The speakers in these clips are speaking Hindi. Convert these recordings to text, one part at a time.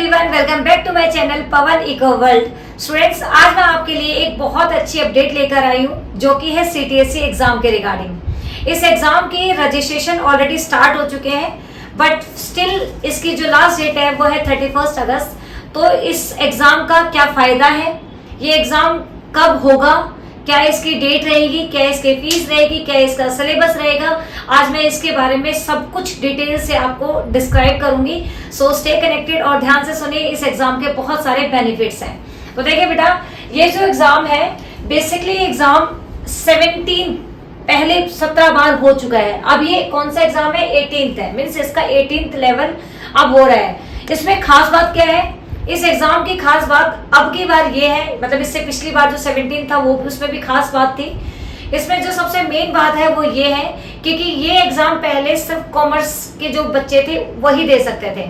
Everyone, welcome back to my channel Pawan Eco World. Students, आज मैं आपके लिए एक बहुत अच्छी अपडेट लेकर आई हूँ जो कि है सीटीएससी एग्जाम के रिगार्डिंग। इस एग्जाम की रजिस्ट्रेशन ऑलरेडी स्टार्ट हो चुके हैं, बट स्टिल इसकी जो लास्ट डेट है वो है 31 अगस्त। तो इस एग्जाम का क्या फायदा है, ये एग्जाम कब होगा, क्या इसकी डेट रहेगी, क्या इसकी फीस रहेगी, क्या इसका सिलेबस रहेगा, आज मैं इसके बारे में सब कुछ डिटेल से आपको डिस्क्राइब करूंगी। सो स्टे कनेक्टेड और ध्यान से सुनिए, इस एग्जाम के बहुत सारे बेनिफिट्स हैं। तो देखिए बेटा, ये जो एग्जाम है बेसिकली एग्जाम 17 पहले 17 बार हो चुका है। अब ये कौन सा एग्जाम है, 18th है, मीन्स इसका 18th लेवल अब हो रहा है। इसमें खास बात क्या है, इस एग्जाम की खास बात अब की बार ये है, मतलब इससे पिछली बार जो 17 था वो उसमें भी खास बात थी। इसमें जो सबसे मेन बात है वो ये है क्योंकि ये एग्जाम पहले सिर्फ कॉमर्स के जो बच्चे थे वही दे सकते थे,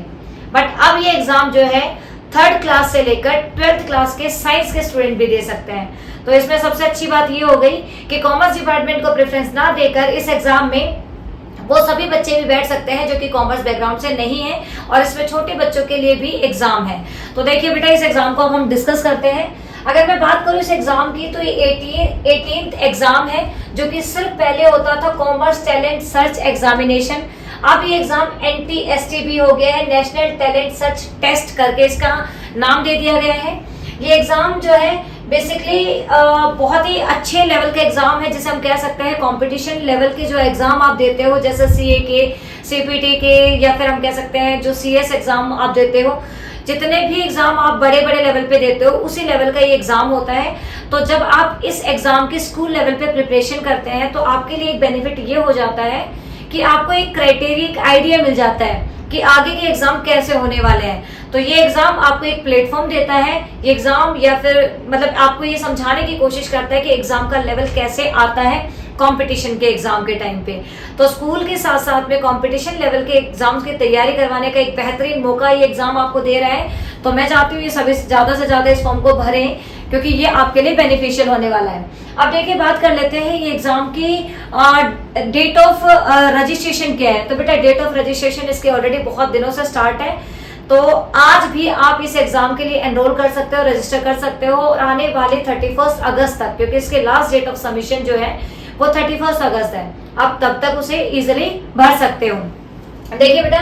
बट अब ये एग्जाम जो है 3rd क्लास से लेकर 12th क्लास के साइंस के स्टूडेंट भी दे सकते हैं। तो इसमें सबसे अच्छी बात ये हो गई कि कॉमर्स डिपार्टमेंट को प्रेफरेंस ना देकर इस एग्जाम में वो सभी बच्चे भी बैठ सकते हैं जो कि कॉमर्स बैकग्राउंड से नहीं है, और इसमें छोटे बच्चों के लिए भी एग्जाम है। तो देखिए बेटा, इस एग्जाम को अब हम डिस्कस करते हैं। अगर मैं बात करूं इस एग्जाम की तो ये 18th एग्जाम है जो कि सिर्फ पहले होता था कॉमर्स टैलेंट सर्च एग्जामिनेशन। अब ये एग्जाम NTST भी हो गया है, नेशनल टैलेंट सर्च टेस्ट करके इसका नाम दे दिया गया है। ये एग्जाम जो है बेसिकली बहुत ही अच्छे लेवल का एग्जाम है, जिसे हम कह सकते हैं कंपटीशन लेवल के जो एग्जाम आप देते हो, जैसे CA के, CPT के, या फिर हम कह सकते हैं जो CS एग्जाम आप देते हो, जितने भी एग्जाम आप बड़े बड़े लेवल पे देते हो उसी लेवल का ये एग्जाम होता है। तो जब आप इस एग्जाम की स्कूल लेवल पे प्रिपरेशन करते हैं तो आपके लिए एक बेनिफिट ये हो जाता है कि आपको एक क्राइटेरिया, एक आइडिया मिल जाता है कि आगे के एग्जाम कैसे होने वाले हैं। तो ये एग्जाम आपको एक प्लेटफॉर्म देता है, ये एग्जाम या फिर मतलब आपको ये समझाने की कोशिश करता है कि एग्जाम का लेवल कैसे आता है कंपटीशन के एग्जाम के टाइम पे। तो स्कूल के साथ साथ में कंपटीशन लेवल के एग्जाम्स की तैयारी करवाने का एक बेहतरीन मौका ये एग्जाम आपको दे रहा है। तो मैं चाहती हूँ ये सभी ज्यादा से ज्यादा इस फॉर्म को भरें क्योंकि ये आपके लिए बेनिफिशियल होने वाला है। अब देखिए, बात कर लेते हैं ये एग्जाम की डेट ऑफ रजिस्ट्रेशन क्या है। तो बेटा, डेट ऑफ रजिस्ट्रेशन इसके ऑलरेडी बहुत दिनों से स्टार्ट है, तो आज भी आप इस एग्जाम के लिए एनरोल कर सकते हो, रजिस्टर कर सकते हो, और आने वाले 31 अगस्त तक, क्योंकि इसके लास्ट डेट ऑफ सबमिशन जो है वो 31 अगस्त है, आप तब तक उसे इजिली भर सकते हो। देखिए बेटा,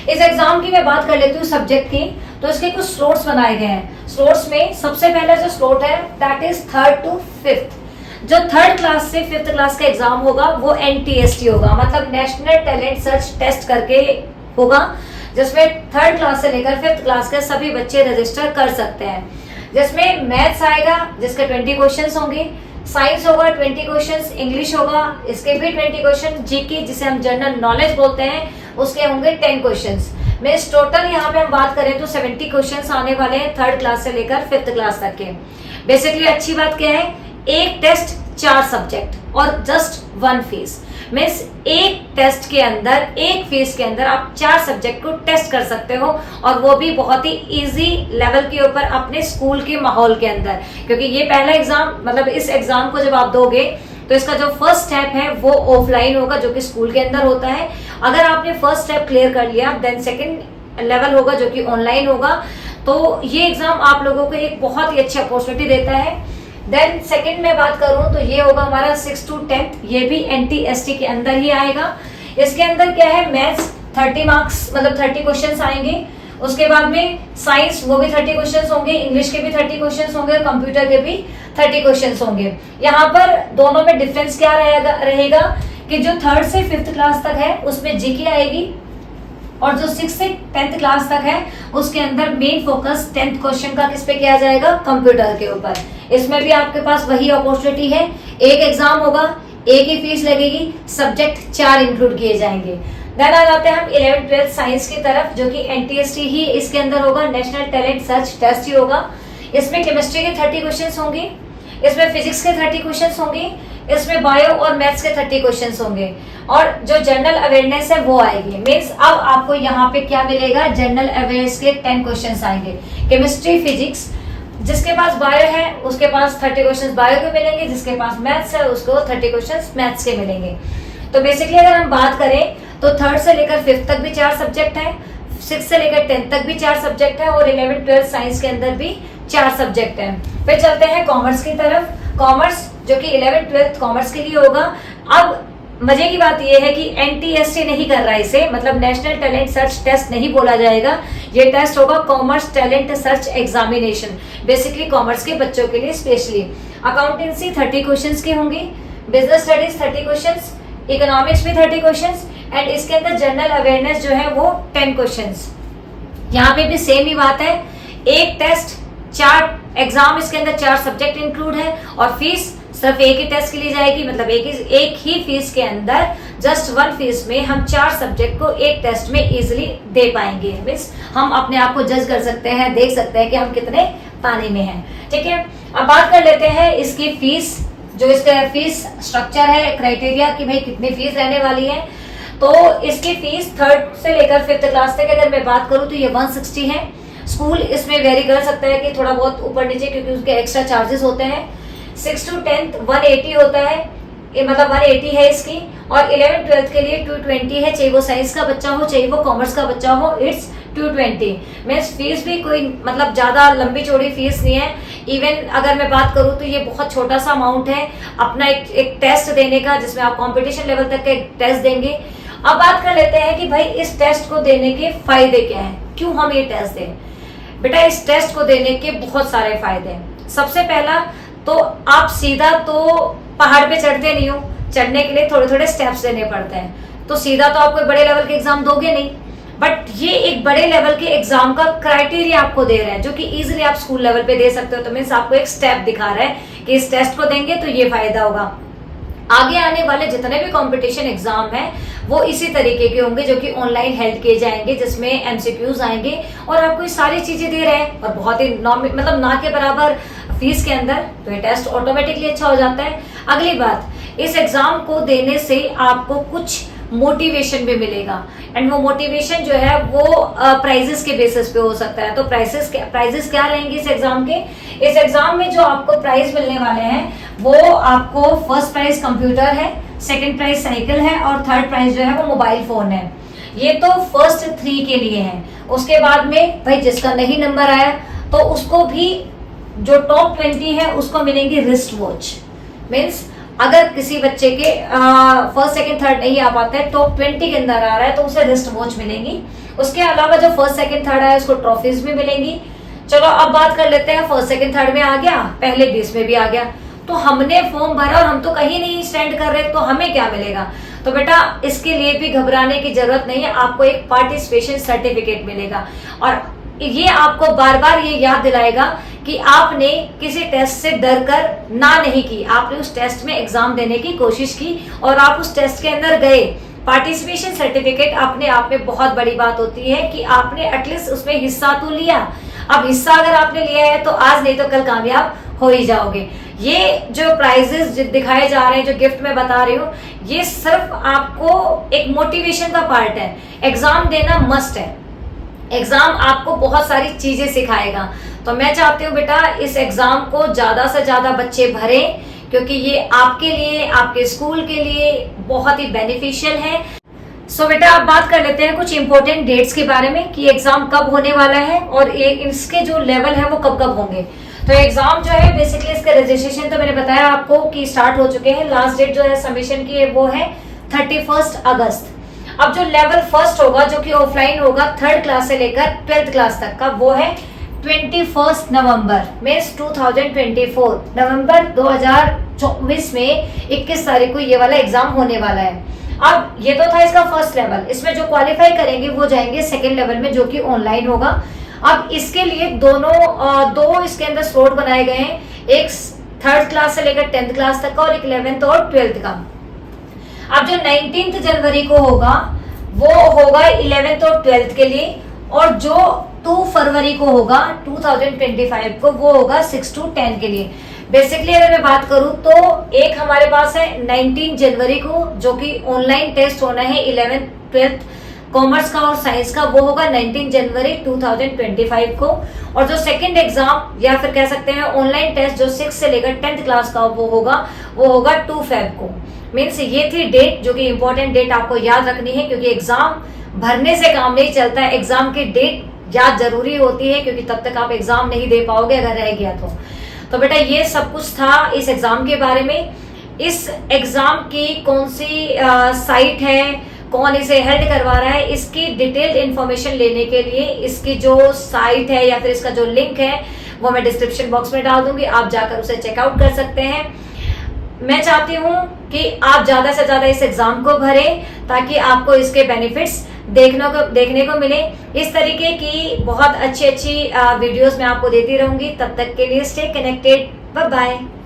इस एग्जाम की मैं बात कर लेती हूँ सब्जेक्ट की। तो इसके कुछ स्लॉट्स बनाए गए हैं। स्लॉट्स में सबसे पहला जो स्लॉट है that is 3rd to 5th। जो 3rd क्लास से 5th क्लास का एग्जाम होगा वो NTST होगा, मतलब नेशनल टैलेंट सर्च टेस्ट करके होगा, जिसमें 3rd क्लास से लेकर 5th क्लास के सभी बच्चे रजिस्टर कर सकते हैं। जिसमें मैथ्स आएगा जिसके 20 क्वेश्चंस होंगे, साइंस होगा 20 क्वेश्चंस, इंग्लिश होगा इसके भी 20 क्वेश्चन, जीके जिसे हम जनरल नॉलेज बोलते हैं उसके होंगे 10 क्वेश्चंस। मींस टोटल यहाँ पे हम बात करें तो 70 क्वेश्चंस आने वाले हैं 3rd क्लास से लेकर 5th क्लास तक के। बेसिकली अच्छी बात क्या है, एक टेस्ट 4 सब्जेक्ट और जस्ट 1 फीस। मीन्स एक टेस्ट के अंदर, एक फीस के अंदर आप 4 सब्जेक्ट को टेस्ट कर सकते हो, और वो भी बहुत ही इजी लेवल के ऊपर अपने स्कूल के माहौल के अंदर। क्योंकि ये पहला एग्जाम, मतलब इस एग्जाम को जब आप दोगे तो इसका जो फर्स्ट स्टेप है वो ऑफलाइन होगा जो कि स्कूल के अंदर होता है। अगर आपने फर्स्ट स्टेप क्लियर कर लिया देन सेकेंड लेवल होगा जो कि ऑनलाइन होगा। तो ये एग्जाम आप लोगों को एक बहुत ही अच्छी अपॉर्चुनिटी देता है। देन सेकंड में बात करूं तो ये होगा हमारा 6 to 10th, ये भी NTST के अंदर ही आएगा। इसके अंदर क्या है, मैथ्स 30 मार्क्स, मतलब 30 क्वेश्चंस आएंगे। उसके बाद में साइंस वो भी 30 क्वेश्चंस होंगे, इंग्लिश के भी 30 क्वेश्चंस होंगे, और कंप्यूटर के भी 30 क्वेश्चंस होंगे। यहाँ पर दोनों में डिफरेंस क्या रहेगा कि जो 3rd से 5th क्लास तक है उसमें जीके आएगी, और जो 6 से 10th क्लास तक है उसके अंदर मेन फोकस 10th क्वेश्चन का किस पे किया जाएगा, कंप्यूटर के ऊपर। इसमें भी आपके पास वही अपॉर्चुनिटी है, एक एग्जाम होगा, एक ही फीस लगेगी, सब्जेक्ट 4 इंक्लूड किए जाएंगे। देन आ जाते हैं हम 11th 12th साइंस की तरफ, जो कि NTST ही इसके अंदर होगा, नेशनल टैलेंट सर्च टेस्ट ही होगा। इसमें केमिस्ट्री के 30 क्वेश्चंस होंगे, इसमें फिजिक्स के 30 क्वेश्चंस होंगे, इसमें बायो और मैथ्स के 30 क्वेश्चंस होंगे, और जो जनरल अवेयरनेस है वो आएगी। मीन्स अब आपको यहाँ पे क्या मिलेगा, जनरल अवेयरनेस के 10 क्वेश्चंस आएंगे। केमिस्ट्री, फिजिक्स, जिसके पास बायो है उसके पास 30 क्वेश्चंस बायो के मिलेंगे, जिसके पास मैथ्स है उसको 30 क्वेश्चंस मैथ्स के मिलेंगे। तो बेसिकली अगर हम बात करें तो 3rd से लेकर 5th तक भी 4 सब्जेक्ट है, 6 से लेकर 10 तक भी 4 सब्जेक्ट है और 11 12 साइंस के अंदर भी 4 सब्जेक्ट है। फिर चलते हैं कॉमर्स की तरफ। कॉमर्स जो कि 11 12 कॉमर्स के लिए होगा। अब मजे की बात यह है कि NTST नहीं कर रहा है इसे, मतलब नेशनल टैलेंट सर्च टेस्ट नहीं बोला जाएगा। ये टेस्ट होगा commerce talent search examination, basically commerce के बच्चों के लिए स्पेशली। अकाउंटेंसी 30 क्वेश्चंस के होंगे, बिजनेस स्टडीज 30 क्वेश्चंस, इकोनॉमिक्स भी 30 क्वेश्चंस एंड इसके अंदर जनरल अवेयरनेस जो है वो 10 क्वेश्चंस। यहाँ पे भी सेम ही बात है, एक टेस्ट 4 एग्जाम, इसके अंदर 4 सब्जेक्ट इंक्लूड है और फीस सिर्फ एक ही टेस्ट के लिए जाएगी, मतलब एक ही फीस के अंदर जस्ट 1 फीस में हम 4 सब्जेक्ट को एक टेस्ट में इजिली दे पाएंगे। मीन्स हम अपने आप को जज कर सकते हैं, देख सकते हैं कि हम कितने पानी में हैं। ठीक है, अब बात कर लेते हैं इसकी फीस, जो इसका फीस स्ट्रक्चर है, क्राइटेरिया कि भाई कितनी फीस रहने वाली है। तो इसकी फीस 3rd से लेकर 5th क्लास तक अगर मैं बात करूं तो ये 160 है। स्कूल इसमें वेरी कर सकता है कि थोड़ा बहुत ऊपर नीचे, क्योंकि उसके एक्स्ट्रा चार्जेस होते हैं। 6 to 10th 180 होता है, मतलब 180 है इसकी, और 11 12 के लिए 220 है, चाहे वो साइंस का बच्चा हो चाहे वो कॉमर्स का बच्चा हो, इट्स 220। मीन्स फीस भी कोई मतलब ज्यादा लंबी चौड़ी फीस नहीं है। इवन अगर मैं बात करूं तो ये बहुत छोटा सा अमाउंट है अपना एक टेस्ट देने का, जिसमें आप कंपटीशन लेवल तक का एक टेस्ट देंगे। अब बात कर लेते हैं कि भाई इस टेस्ट को देने के फायदे क्या हैं, क्यों हम ये टेस्ट दें। बेटा इस टेस्ट को देने के बहुत सारे फायदे हैं। सबसे पहला तो आप सीधा तो पहाड़ पे चढ़ते नहीं हो, चढ़ने के लिए थोड़े थोड़े स्टेप्स देने पड़ते हैं। तो सीधा तो आप कोई बड़े लेवल के एग्जाम दोगे नहीं, बट ये एक बड़े लेवल के एग्जाम का क्राइटेरिया आपको दे रहा है, जो कि इजीली आप स्कूल लेवल पे दे सकते हो। तो मीन्स आपको एक स्टेप दिखा रहा है कि इस टेस्ट को देंगे तो ये फायदा होगा। आगे आने वाले जितने भी कंपटीशन एग्जाम है वो इसी तरीके के होंगे, जो कि ऑनलाइन हेल्ड किए जाएंगे, जिसमें MCQs आएंगे और आपको ये सारी चीजें दे रहे हैं और बहुत ही मतलब ना के बराबर फीस के अंदर, तो ये टेस्ट ऑटोमेटिकली अच्छा हो जाता है। अगली बात, इस एग्जाम को देने से आपको कुछ मोटिवेशन भी मिलेगा एंड वो मोटिवेशन जो है वो प्राइजेस के बेसिस पे हो सकता है। तो प्राइजेस क्या रहेंगे इस एग्जाम के? इस एग्जाम में जो आपको प्राइज मिलने वाले हैं वो आपको फर्स्ट प्राइज कंप्यूटर है, सेकंड प्राइज साइकिल है और थर्ड प्राइज जो है वो मोबाइल फोन है। ये तो फर्स्ट 3 के लिए है। उसके बाद में भाई जिसका नहीं नंबर आया तो उसको भी, जो टॉप 20 है उसको मिलेंगे रिस्ट वॉच। मीन्स अगर किसी बच्चे के फर्स्ट सेकंड थर्ड नहीं आ पाता है, टॉप 20 के अंदर आ रहा है, तो उसे रिस्ट वॉच मिलेंगी। उसके अलावा जो फर्स्ट सेकंड थर्ड आया उसको ट्रॉफीज भी मिलेंगी। चलो अब बात कर लेते हैं, फर्स्ट सेकंड थर्ड में आ गया, पहले 20 में भी आ गया, तो हमने फॉर्म भरा और हम तो कहीं नहीं स्टैंड कर रहे, तो हमें क्या मिलेगा? तो बेटा इसके लिए भी घबराने की जरूरत नहीं है, आपको एक पार्टिसिपेशन सर्टिफिकेट मिलेगा और ये आपको बार बार ये याद दिलाएगा कि आपने किसी टेस्ट से डर कर ना नहीं की, आपने उस टेस्ट में एग्जाम देने की कोशिश की और आप उस टेस्ट के अंदर गए। पार्टिसिपेशन सर्टिफिकेट अपने आप में बहुत बड़ी बात होती है कि आपने एटलीस्ट उसमें हिस्सा तो लिया। अब हिस्सा अगर आपने लिया है तो आज नहीं तो कल कामयाब हो ही जाओगे। ये जो प्राइजेस दिखाए जा रहे हैं, जो गिफ्ट मैं बता रही हूँ, ये सिर्फ आपको एक मोटिवेशन का पार्ट है। एग्जाम देना मस्ट है, एग्जाम आपको बहुत सारी चीजें सिखाएगा। तो मैं चाहती हूँ बेटा इस एग्जाम को ज्यादा से ज्यादा बच्चे भरें, क्योंकि ये आपके लिए, आपके स्कूल के लिए बहुत ही बेनिफिशियल है। सो बेटा अब बात कर लेते हैं कुछ इंपॉर्टेंट डेट्स के बारे में कि एग्जाम कब होने वाला है और इसके जो लेवल है वो कब कब होंगे। तो एग्जाम जो है बेसिकली इसका रजिस्ट्रेशन तो मैंने बताया आपको कि स्टार्ट हो चुके हैं। लास्ट डेट जो है सबमिशन की वो है 31 अगस्त। अब जो लेवल फर्स्ट होगा जो कि ऑफलाइन होगा 3rd क्लास से लेकर 12th क्लास तक का, वो है 21 नवंबर में 2024, नवंबर 2024 में 21 तारीख को ये वाला एग्जाम होने वाला है। अब ये तो था इसका फर्स्ट लेवल, इसमें जो क्वालिफाई करेंगे वो जाएंगे सेकेंड लेवल में जो कि ऑनलाइन होगा। अब इसके लिए दो इसके अंदर स्लॉट बनाए गए हैं, एक 3rd क्लास से लेकर 10th क्लास तक का और एक 11th और 12th का। अब जो 19 जनवरी को होगा वो होगा 11th और 12th के लिए, और जो 2 फरवरी को होगा 2025 को वो होगा 6 to 10 के लिए। बेसिकली अगर मैं बात करूं तो एक हमारे पास है 19 जनवरी को जो कि ऑनलाइन टेस्ट होना है 11th 12th कॉमर्स का और साइंस का, वो होगा 19 जनवरी 2025 को। और जो सेकंड एग्जाम या फिर कह सकते हैं ऑनलाइन टेस्ट जो 6 से लेकर 10th क्लास का वो होगा 2 फेब को। मीन्स ये थी डेट जो कि इंपॉर्टेंट डेट आपको याद रखनी है, क्योंकि एग्जाम भरने से काम नहीं चलता, एग्जाम की डेट याद जरूरी होती है, क्योंकि तब तक आप एग्जाम नहीं दे पाओगे अगर रह गया तो बेटा ये सब कुछ था इस एग्जाम के बारे में। इस एग्जाम की कौन सी साइट है, कौन इसे हेल्ड करवा रहा है, इसकी डिटेल्ड इंफॉर्मेशन लेने के लिए इसकी जो साइट है या फिर इसका जो लिंक है वो मैं डिस्क्रिप्शन बॉक्स में डाल दूंगी, आप जाकर उसे चेकआउट कर सकते हैं। मैं चाहती हूँ कि आप ज्यादा से ज्यादा इस एग्जाम को भरें ताकि आपको इसके बेनिफिट्स देखने को मिले। इस तरीके की बहुत अच्छी वीडियोस मैं आपको देती रहूंगी। तब तक के लिए स्टे कनेक्टेड, बाय बाय।